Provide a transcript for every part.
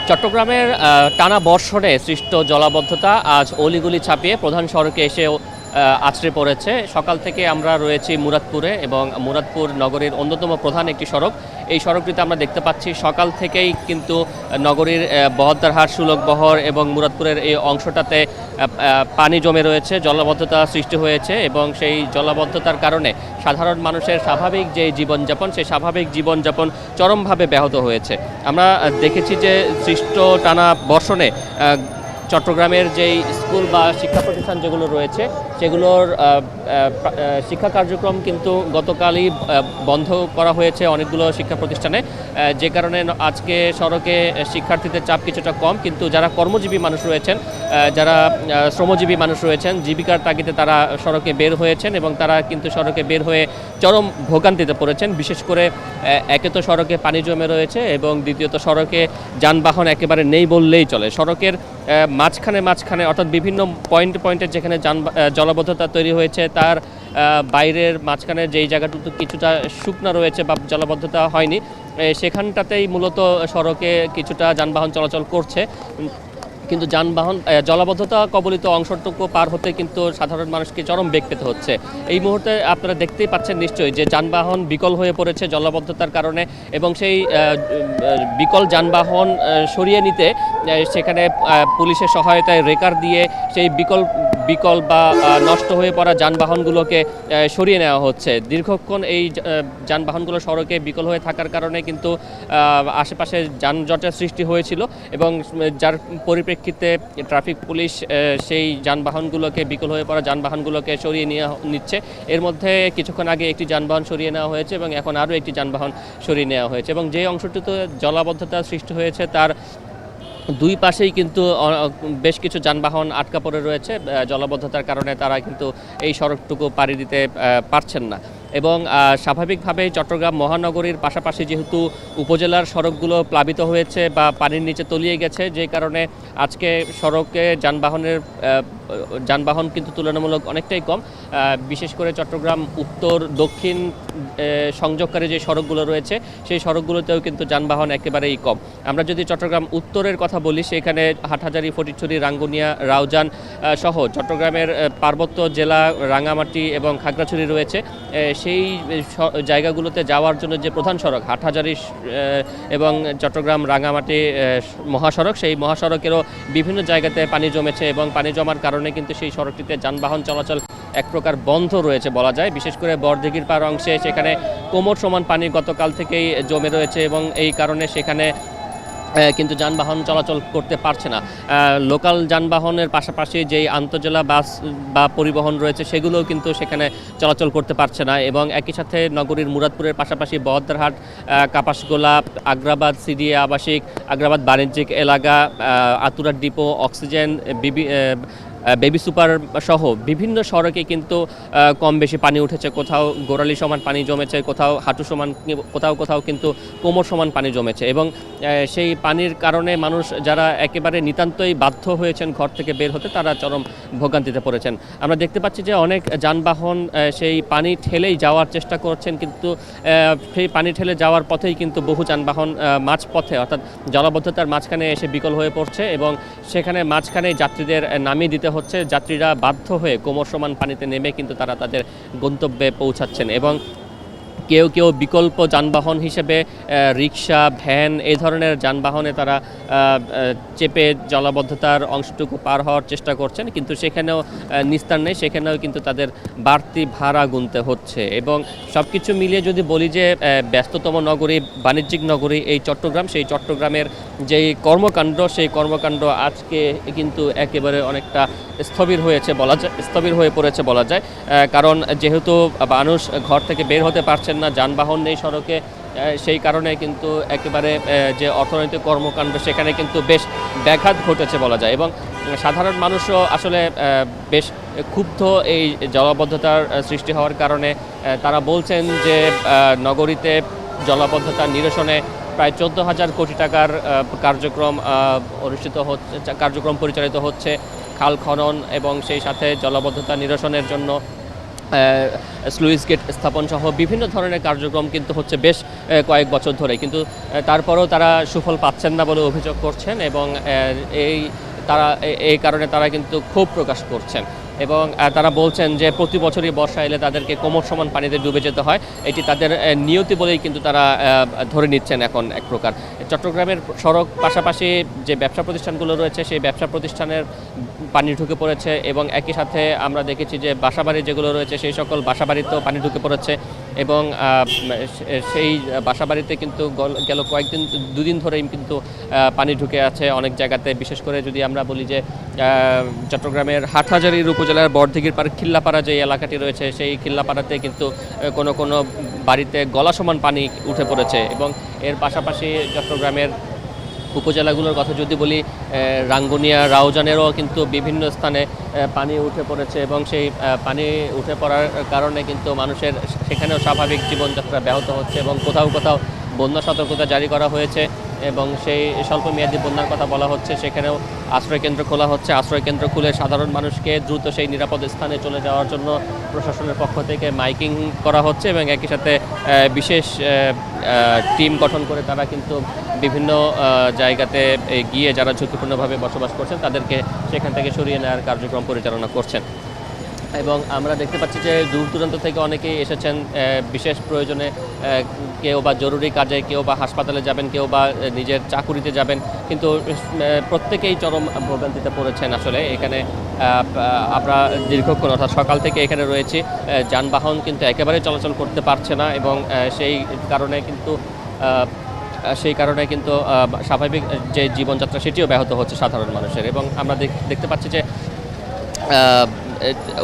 চট্টগ্রামের টানা বর্ষণে সৃষ্ট জলাবদ্ধতা আজ অলিগলি ছাপিয়ে প্রধান সড়কে এসে আছড়ে পড়েছে। সকাল থেকে আমরা রয়েছি মুরাদপুরে এবং মুরাদপুর নগরীর অন্যতম প্রধান একটি সড়ক। এই সড়কটিতে আমরা দেখতে পাচ্ছি সকাল থেকেই কিন্তু নগরীর বহদ্দারহাট সুলভবহর এবং মুরাদপুরের এই অংশটাতে পানি জমে রয়েছে, জলাবদ্ধতা সৃষ্টি হয়েছে এবং সেই জলাবদ্ধতার কারণে সাধারণ মানুষের স্বাভাবিক যে জীবনযাপন, সেই স্বাভাবিক জীবনযাপন চরমভাবে ব্যাহত হয়েছে। আমরা দেখেছি যে সৃষ্ট টানা বর্ষণে চট্টগ্রামের যেই স্কুল বা শিক্ষা প্রতিষ্ঠান যেগুলো রয়েছে সেগুলোর শিক্ষা কার্যক্রম কিন্তু গতকালই বন্ধ করা হয়েছে অনেকগুলো শিক্ষা প্রতিষ্ঠানে, যে কারণে আজকে সড়কে শিক্ষার্থীদের চাপ কিছুটা কম। কিন্তু যারা কর্মজীবী মানুষ রয়েছেন, যারা শ্রমজীবী মানুষ রয়েছেন, জীবিকার তাগিদে তারা সড়কে বের হয়েছেন এবং তারা কিন্তু সড়কে বের হয়ে চরম ভোগান্তিতে পড়েছেন। বিশেষ করে একে তো সড়কে পানি জমে রয়েছে এবং দ্বিতীয়ত সড়কে যানবাহন একেবারে নেই বললেই চলে। সড়কের মাঝখানে অর্থাৎ বিভিন্ন পয়েন্টে যেখানে জলাবদ্ধতা তৈরি হয়েছে তার বাইরের মাঝখানে যেই জায়গাটুকু কিছুটা শুকনো রয়েছে বা জলাবদ্ধতা হয়নি, সেখানটাতেই মূলত সড়কে কিছুটা যানবাহন চলাচল করছে। কিন্তু যানবাহন জলাবদ্ধতা কবলিত অংশটুকু পার হতে কিন্তু সাধারণ মানুষকে চরম বেগ পেতে হচ্ছে। এই মুহূর্তে আপনারা দেখতেই পাচ্ছেন নিশ্চয়ই যে যানবাহন বিকল হয়ে পড়েছে জলাবদ্ধতার কারণে এবং সেই বিকল যানবাহন সরিয়ে নিতে সেখানে পুলিশের সহায়তায় রেকার দিয়ে সেই বিকল বা নষ্ট হয়ে পড়া যানবাহনগুলোকে সরিয়ে নেওয়া হচ্ছে। দীর্ঘক্ষণ এই যানবাহনগুলো সড়কে বিকল হয়ে থাকার কারণে কিন্তু আশেপাশে যানজটের সৃষ্টি হয়েছিল এবং যার পরিপ্রেক্ষিতে ট্রাফিক পুলিশ সেই যানবাহনগুলোকে বিকল হয়ে পড়া যানবাহনগুলোকে সরিয়ে নিচ্ছে। এর মধ্যে কিছুক্ষণ আগে একটি যানবাহন সরিয়ে নেওয়া হয়েছে এবং এখন আরও একটি যানবাহন সরিয়ে নেওয়া হয়েছে এবং যে অংশটিতে জলাবদ্ধতা সৃষ্টি হয়েছে তার দুই পাশেই কিন্তু বেশ কিছু যানবাহন আটকা পড়ে রয়েছে। জলাবদ্ধতার কারণে তারা কিন্তু এই সড়কটুকু পাড়ি দিতে পারছেন না এবং স্বাভাবিকভাবেই চট্টগ্রাম মহানগরীর পাশাপাশি যেহেতু উপজেলার সড়কগুলো প্লাবিত হয়েছে বা পানির নিচে তলিয়ে গেছে, যে কারণে আজকে সড়কে যানবাহন কিন্তু তুলনামূলক অনেকটাই কম। বিশেষ করে চট্টগ্রাম উত্তর দক্ষিণ সংযোগকারী যে সড়কগুলো রয়েছে সেই সড়কগুলোতেও কিন্তু যানবাহন একেবারেই কম। আমরা যদি চট্টগ্রাম উত্তরের কথা বলি, সেখানে হাটহাজারী, ফটিকছড়ি, রাঙ্গুনিয়া, রাউজান সহ চট্টগ্রামের পার্বত্য জেলা রাঙামাটি এবং খাগড়াছড়ি রয়েছে। সেই জায়গাগুলোতে যাওয়ার জন্য যে প্রধান সড়ক হাটহাজারী এবং চট্টগ্রাম রাঙামাটি মহাসড়ক, সেই মহাসড়কেরও বিভিন্ন জায়গাতে পানি জমেছে এবং পানি জমার কারণে কিন্তু সেই সড়কটিতে যানবাহন চলাচল এক প্রকার বন্ধ রয়েছে বলা যায়। বিশেষ করে বড়দিঘির পাড় অংশে সেখানে কোমর সমান পানি গতকাল থেকেই জমে রয়েছে এবং এই কারণে সেখানে কিন্তু যানবাহন চলাচল করতে পারছে না। লোকাল যানবাহনের পাশাপাশি যেই আন্তজেলা বাস বা পরিবহন রয়েছে সেগুলোও কিন্তু সেখানে চলাচল করতে পারছে না এবং একই সাথে নগরীর মুরাদপুরের পাশাপাশি বহদ্দারহাট, কাপাসগোলা, আগ্রাবাদ সিডিএ আবাসিক, আগ্রাবাদ বাণিজ্যিক এলাকা, আতুরার ডিপো, অক্সিজেন, বেবি সুপার সহ বিভিন্ন সড়কে কিন্তু কম বেশি পানি উঠেছে। কোথাও গোড়ালি সমান পানি জমেছে, কোথাও হাঁটু সমান, কোথাও কিন্তু কোমর সমান পানি জমেছে এবং সেই পানির কারণে মানুষ যারা একেবারে নিতান্তই বাধ্য হয়েছেন ঘর থেকে বের হতে, তারা চরম ভোগান্তিতে পড়েছেন। আমরা দেখতে পাচ্ছি যে অনেক যানবাহন সেই পানি ঠেলেই যাওয়ার চেষ্টা করছেন, কিন্তু সেই পানি ঠেলে যাওয়ার পথেই কিন্তু বহু যানবাহন মাঝপথে অর্থাৎ জলাবদ্ধতার মাঝখানে এসে বিকল হয়ে পড়ছে এবং সেখানে মাঝখানে যাত্রীদের নামিয়ে দিতে হচ্ছে। যাত্রীরা বাধ্য হয়ে কোমর সমান পানিতে নেমে কিন্তু তারা তাদের গন্তব্যে পৌঁছাচ্ছেন এবং কেউ বিকল্প যানবাহন হিসেবে রিক্সা, ভ্যান এই ধরনের যানবাহনে তারা চেপে জলাবদ্ধতার অংশটুকু পার হওয়ার চেষ্টা করছেন, কিন্তু সেখানেও নিস্তার নেই, সেখানেও কিন্তু তাদের বাড়তি ভাড়া গুনতে হচ্ছে। এবং সব কিছু মিলিয়ে যদি বলি যে ব্যস্ততম নগরী, বাণিজ্যিক নগরী এই চট্টগ্রাম, সেই চট্টগ্রামের যেই কর্মকাণ্ড, সেই কর্মকাণ্ড আজকে কিন্তু একেবারে অনেকটা স্থবির হয়ে পড়েছে বলা যায়। কারণ যেহেতু মানুষ ঘর থেকে বের হতে পারছেন না, যানবাহন নেই সড়কে, সেই কারণে কিন্তু একেবারে যে অর্থনৈতিক কর্মকাণ্ড সেখানে কিন্তু বেশ ব্যাঘাত ঘটেছে বলা যায় এবং সাধারণ মানুষও আসলে বেশ ক্ষুব্ধ এই জলাবদ্ধতার সৃষ্টি হওয়ার কারণে। তারা বলছেন যে নগরীতে জলাবদ্ধতা নিরসনে প্রায় 14,000 কোটি টাকার কার্যক্রম পরিচালিত হচ্ছে। খাল খনন এবং সেই সাথে জলাবদ্ধতা নিরসনের জন্য স্লুইস গেট স্থাপন সহ বিভিন্ন ধরনের কার্যক্রম কিন্তু হচ্ছে বেশ কয়েক বছর ধরে, কিন্তু তারপরেও তারা সুফল পাচ্ছেন না বলে অভিযোগ করছেন এবং এই কারণে তারা কিন্তু ক্ষোভ প্রকাশ করছেন এবং তারা বলছেন যে প্রতি বছরই বর্ষা এলে তাদেরকে কোমর সমান পানিতে ডুবে যেতে হয়, এটি তাদের নিয়তি বলেই কিন্তু তারা ধরে নিচ্ছেন এখন এক প্রকার। চট্টগ্রামের সড়ক পাশাপাশি যে ব্যবসা প্রতিষ্ঠানগুলো রয়েছে সেই ব্যবসা প্রতিষ্ঠানের পানি ঢুকে পড়েছে এবং একই সাথে আমরা দেখেছি যে বাসাবাড়ি যেগুলো রয়েছে সেই সকল বাসাবাড়িতেও পানি ঢুকে পড়েছে এবং সেই বাসাবাড়িতে কিন্তু গেল কয়েকদিন দুদিন ধরেই কিন্তু পানি ঢুকে আছে অনেক জায়গাতে। বিশেষ করে যদি আমরা বলি যে চট্টগ্রামের হাটহাজারীর উপজেলার বড়দিঘির পাড় খিল্লাপাড়া যে এলাকাটি রয়েছে সেই খিল্লাপাড়াতে কিন্তু কোনো বাড়িতে গলা সমান পানি উঠে পড়েছে এবং এর পাশাপাশি চট্টগ্রামের উপজেলাগুলোর কথা যদি বলি রাঙ্গুনিয়া রাউজানেরও কিন্তু বিভিন্ন স্থানে পানি উঠে পড়েছে এবং সেই পানি উঠে পড়ার কারণে কিন্তু মানুষের সেখানেও স্বাভাবিক জীবনযাত্রা ব্যাহত হচ্ছে এবং কোথাও কোথাও বন্যা সতর্কতা জারি করা হয়েছে এবং সেই স্বল্পমেয়াদী বন্যার কথা বলা হচ্ছে। সেখানেও আশ্রয়কেন্দ্র খোলা হচ্ছে, আশ্রয়কেন্দ্র খুলে সাধারণ মানুষকে দ্রুত সেই নিরাপদ স্থানে চলে যাওয়ার জন্য প্রশাসনের পক্ষ থেকে মাইকিং করা হচ্ছে এবং একই সাথে বিশেষ টিম গঠন করে তারা কিন্তু বিভিন্ন জায়গাতে গিয়ে যারা ঝুঁকিপূর্ণভাবে বসবাস করছেন তাদেরকে সেখান থেকে সরিয়ে নেওয়ার কার্যক্রম পরিচালনা করছেন। এবং আমরা দেখতে পাচ্ছি যে দূর দূরান্ত থেকে অনেকেই এসেছেন বিশেষ প্রয়োজনে, কেউ বা জরুরি কাজে, কেউ বা হাসপাতালে যাবেন, কেউ বা নিজের চাকুরিতে যাবেন, কিন্তু প্রত্যেকেই চরম ভোগান্তিতে পড়েছেন। আসলে এখানে আমরা দীর্ঘক্ষণ অর্থাৎ সকাল থেকে এখানে রয়েছি, যানবাহন কিন্তু একেবারে চলাচল করতে পারছে না এবং সেই কারণে কিন্তু স্বাভাবিক যে জীবনযাত্রা সেটিও ব্যাহত হচ্ছে সাধারণ মানুষের। এবং আমরা দেখতে পাচ্ছি যে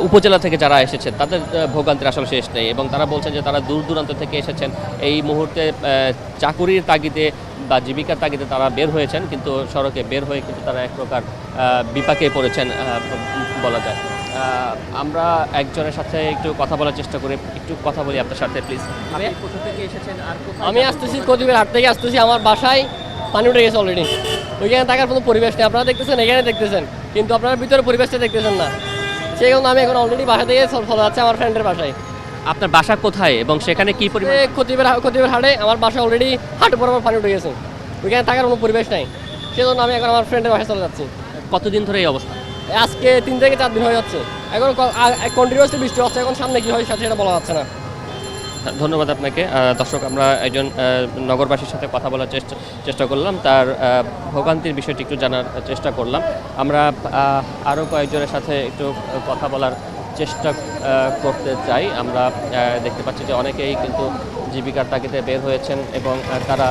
উপজেলা থেকে যারা এসেছেন তাদের ভোগান্তির আসলে শেষ নেই এবং তারা বলছেন যে তারা দূর দূরান্ত থেকে এসেছেন, এই মুহূর্তে চাকুরির তাগিদে বা জীবিকার তাগিদে তারা বের হয়েছেন, কিন্তু সড়কে বের হয়ে কিন্তু তারা এক প্রকার বিপাকে পড়েছেন বলা যায়। আমরা একজনের সাথে একটু কথা বলার চেষ্টা করি, একটু কথা বলি আপনার সাথে প্লিজ। আপনি কোথা থেকে এসেছেন আর আমি আসতেছি কদিবের হাট থেকে আসতেছি, আমার বাসায় পানি উঠে গেছে অলরেডি। ওইখানে থাকার কোনো পরিবেশ নেই, আপনারা দেখতেছেন এখানে দেখতেছেন, কিন্তু আপনারা ভিতরে পরিবেশটা দেখতেছেন না। সেই কারণে আমি এখন অলরেডি বাসা থেকে চলে যাচ্ছে আমার ফ্রেন্ডের বাসায়। আপনার বাসা কোথায় এবং সেখানে কি পরিমাণ? কতিবের হাটে আমার বাসা অলরেডি হাঁটু বরাবর পানি উঠে গেছে, ওইখানে থাকার কোনো পরিবেশ নাই। সেজন্য আমি এখন আমার ফ্রেন্ডের বাসায় চলে যাচ্ছি। কতদিন ধরে এই অবস্থা? আজকে 3 থেকে 4 দিন হয়ে যাচ্ছে, এখন কন্টিনিউয়াসলি বৃষ্টি হচ্ছে, এখন সামনে কী হয় সেটা বলা যাচ্ছে না। ধন্যবাদ আপনাকে। দর্শক, আমরা একজন নগরবাসীর সাথে কথা বলার চেষ্টা করলাম, তার ভোগান্তির বিষয়টি একটু জানার চেষ্টা করলাম। আমরা আরও কয়েকজনের সাথে একটু কথা বলার চেষ্টা করতে চাই। আমরা দেখতে পাচ্ছি যে অনেকেই কিন্তু জীবিকার তাগিদে বের হয়েছেন এবং তারা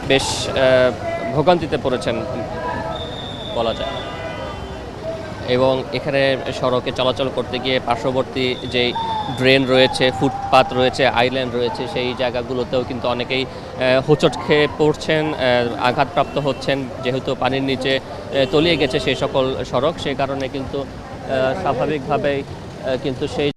বেশ ভোগান্তিতে পড়েছেন বলা যায়। এবং এখানে সড়কে চলাচল করতে গিয়ে পার্শ্ববর্তী যেই ড্রেন রয়েছে, ফুটপাত রয়েছে, আইল্যান্ড রয়েছে, সেই জায়গাগুলোতেও কিন্তু অনেকেই হোঁচট খেয়ে পড়ছেন, আঘাতপ্রাপ্ত হচ্ছেন, যেহেতু পানির নিচে তলিয়ে গেছে সেই সকল সড়ক। সেই কারণে কিন্তু স্বাভাবিকভাবেই কিন্তু সেই